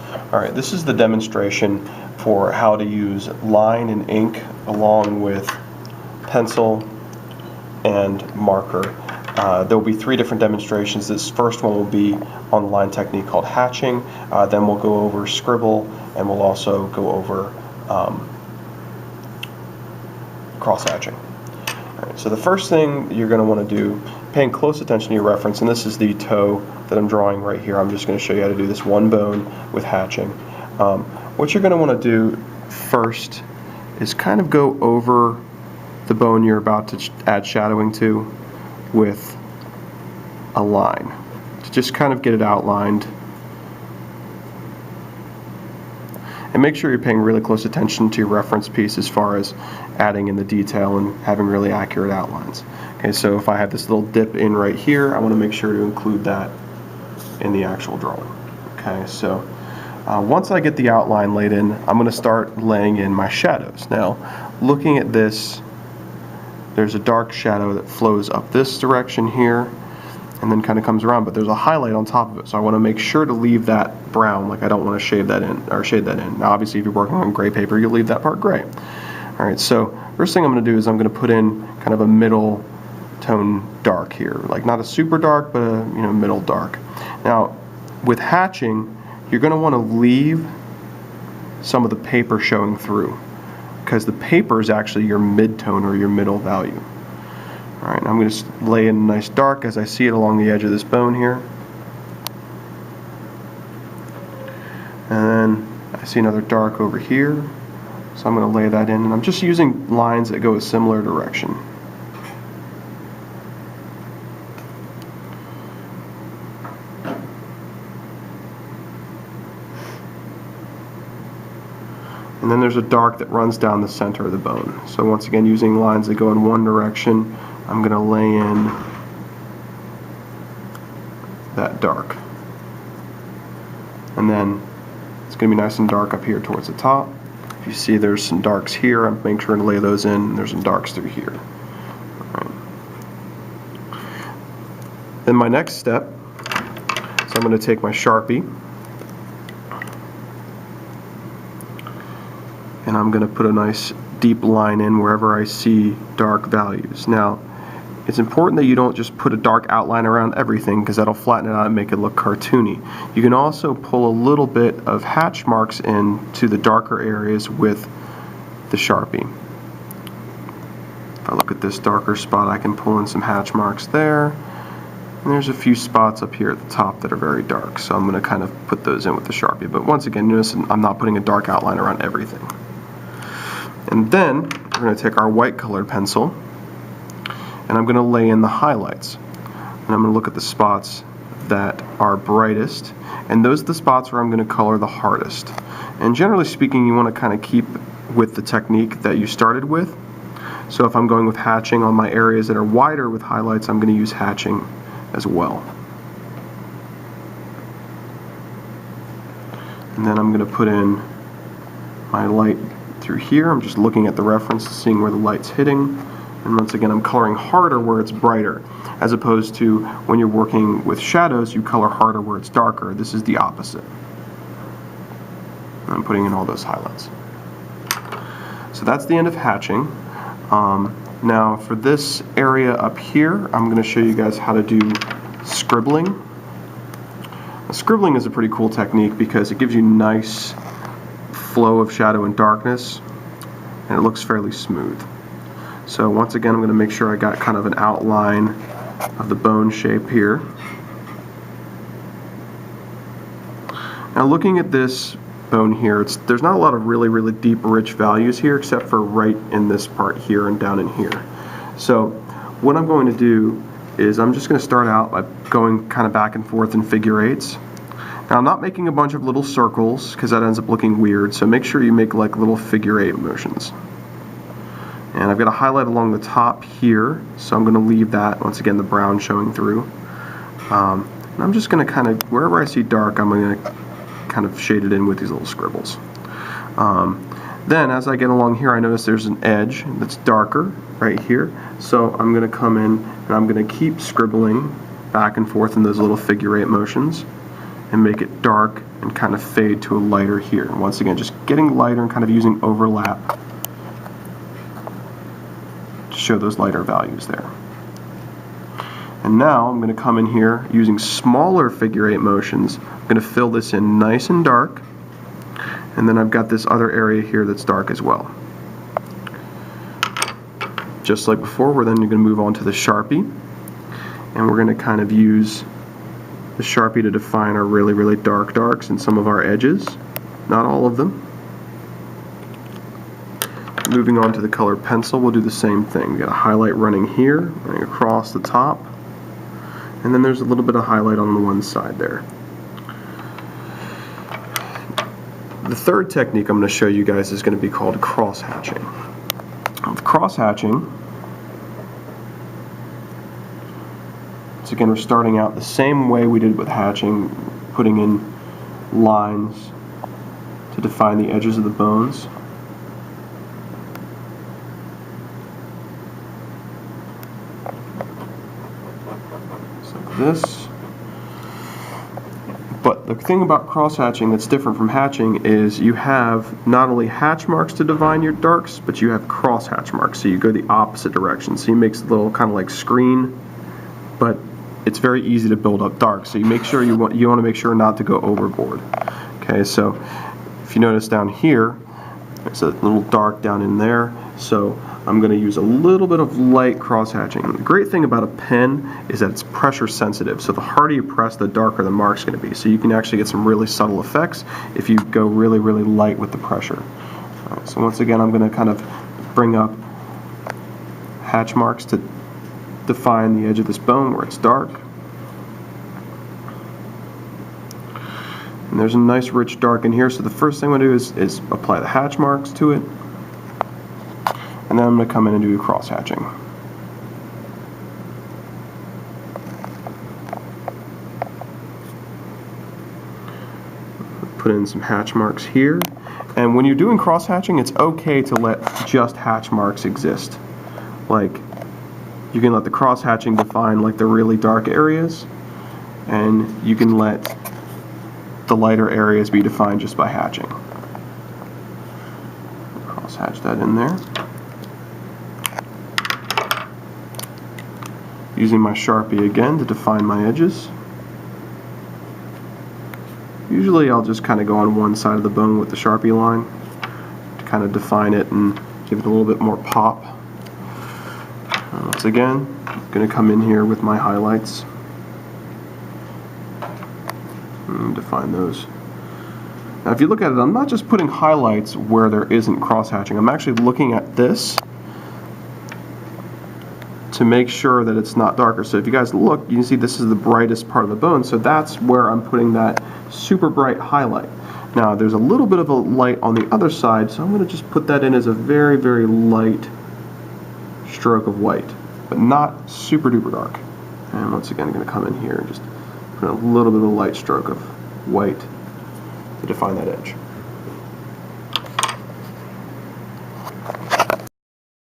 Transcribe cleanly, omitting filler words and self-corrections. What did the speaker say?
Alright, this is the demonstration for how to use line and ink along with pencil and marker. There will be 3 different demonstrations. This first one will be on the line technique called hatching. Then we'll go over scribble, and we'll also go over cross-hatching. Alright, so the first thing you're going to want to do, paying close attention to your reference, and this is the toe that I'm drawing right here. I'm just going to show you how to do this one bone with hatching. What you're going to want to do first is kind of go over the bone you're about to add shadowing to with a line, to just kind of get it outlined. And make sure you're paying really close attention to your reference piece as far as adding in the detail and having really accurate outlines. Okay, so if I have this little dip in right here, I want to make sure to include that in the actual drawing. Okay, so once I get the outline laid in, I'm going to start laying in my shadows. Now, looking at this, there's a dark shadow that flows up this direction here and then kind of comes around, but there's a highlight on top of it, so I want to make sure to leave that brown. Like, I don't want to shade that in. Now obviously if you're working on gray paper, you'll leave that part gray. Alright, so first thing I'm going to do is I'm going to put in kind of a middle tone dark here, like not a super dark, but a middle dark. Now with hatching, you're going to want to leave some of the paper showing through, because the paper is actually your mid-tone or your middle value. Alright, I'm going to lay in a nice dark as I see it along the edge of this bone here. And then I see another dark over here, so I'm going to lay that in, and I'm just using lines that go a similar direction. And then there's a dark that runs down the center of the bone. So once again, using lines that go in one direction, I'm going to lay in that dark. And then it's going to be nice and dark up here towards the top. If you see there's some darks here, I'm making sure to lay those in. There's some darks through here. All right. Then my next step, so I'm going to take my Sharpie, and I'm going to put a nice deep line in wherever I see dark values. Now, it's important that you don't just put a dark outline around everything, because that'll flatten it out and make it look cartoony. You can also pull a little bit of hatch marks in to the darker areas with the Sharpie. If I look at this darker spot, I can pull in some hatch marks there. And there's a few spots up here at the top that are very dark, so I'm going to kind of put those in with the Sharpie. But once again, notice I'm not putting a dark outline around everything. And then we're going to take our white colored pencil, and I'm going to lay in the highlights. And I'm going to look at the spots that are brightest, and those are the spots where I'm going to color the hardest. And generally speaking, you want to kind of keep with the technique that you started with. So if I'm going with hatching on my areas that are wider with highlights, I'm going to use hatching as well. And then I'm going to put in my light through here. I'm just looking at the reference, seeing where the light's hitting. And once again, I'm coloring harder where it's brighter, as opposed to when you're working with shadows, you color harder where it's darker. This is the opposite. And I'm putting in all those highlights. So that's the end of hatching. Now for this area up here, I'm going to show you guys how to do scribbling. Now, scribbling is a pretty cool technique because it gives you nice flow of shadow and darkness, and it looks fairly smooth. So once again, I'm going to make sure I got kind of an outline of the bone shape here. Now looking at this bone here, there's not a lot of really deep, rich values here, except for right in this part here and down in here. So what I'm going to do is I'm just going to start out by going kind of back and forth in figure eights. Now I'm not making a bunch of little circles, because that ends up looking weird, so make sure you make like little figure eight motions. And I've got a highlight along the top here, so I'm going to leave that, once again, the brown showing through. And I'm just going to kind of, wherever I see dark, I'm going to kind of shade it in with these little scribbles. Then as I get along here, I notice there's an edge that's darker right here, so I'm going to come in and I'm going to keep scribbling back and forth in those little figure eight motions and make it dark and kind of fade to a lighter here. And once again, just getting lighter and kind of using overlap to show those lighter values there. And now I'm going to come in here using smaller figure 8 motions. I'm going to fill this in nice and dark, and then I've got this other area here that's dark as well. Just like before, we're then going to move on to the Sharpie, and we're going to kind of use the Sharpie to define our really, really dark darks and some of our edges, not all of them. Moving on to the colored pencil, we'll do the same thing. We've got a highlight running here, running across the top, and then there's a little bit of highlight on the one side there. The third technique I'm going to show you guys is going to be called cross-hatching. With cross-hatching, so again, we're starting out the same way we did with hatching, putting in lines to define the edges of the bones. Just like this. But the thing about cross-hatching that's different from hatching is you have not only hatch marks to define your darks, but you have cross-hatch marks, so you go the opposite direction. So you make a little kind of like screen, but it's very easy to build up darks. So you make sure you want to make sure not to go overboard. Okay, so if you notice down here, there's a little dark down in there. So I'm going to use a little bit of light cross-hatching. The great thing about a pen is that it's pressure sensitive, so the harder you press, the darker the mark's going to be. So you can actually get some really subtle effects if you go really, really light with the pressure. All right, so once again, I'm going to kind of bring up hatch marks to define the edge of this bone where it's dark. And there's a nice rich dark in here, so the first thing I'm going to do is apply the hatch marks to it. And then I'm going to come in and do cross-hatching. Put in some hatch marks here. And when you're doing cross-hatching, it's okay to let just hatch marks exist. Like, you can let the cross-hatching define like the really dark areas, and you can let the lighter areas be defined just by hatching. Cross-hatch that in there. Using my Sharpie again to define my edges. Usually I'll just kind of go on one side of the bone with the Sharpie line to kind of define it and give it a little bit more pop. Once again, I'm going to come in here with my highlights and define those. Now if you look at it, I'm not just putting highlights where there isn't cross-hatching. I'm actually looking at this to make sure that it's not darker. So if you guys look, you can see this is the brightest part of the bone, so that's where I'm putting that super bright highlight. Now there's a little bit of a light on the other side, so I'm going to just put that in as a very, very light stroke of white, but not super duper dark. And once again, I'm going to come in here and just put a little bit of a light stroke of white to define that edge.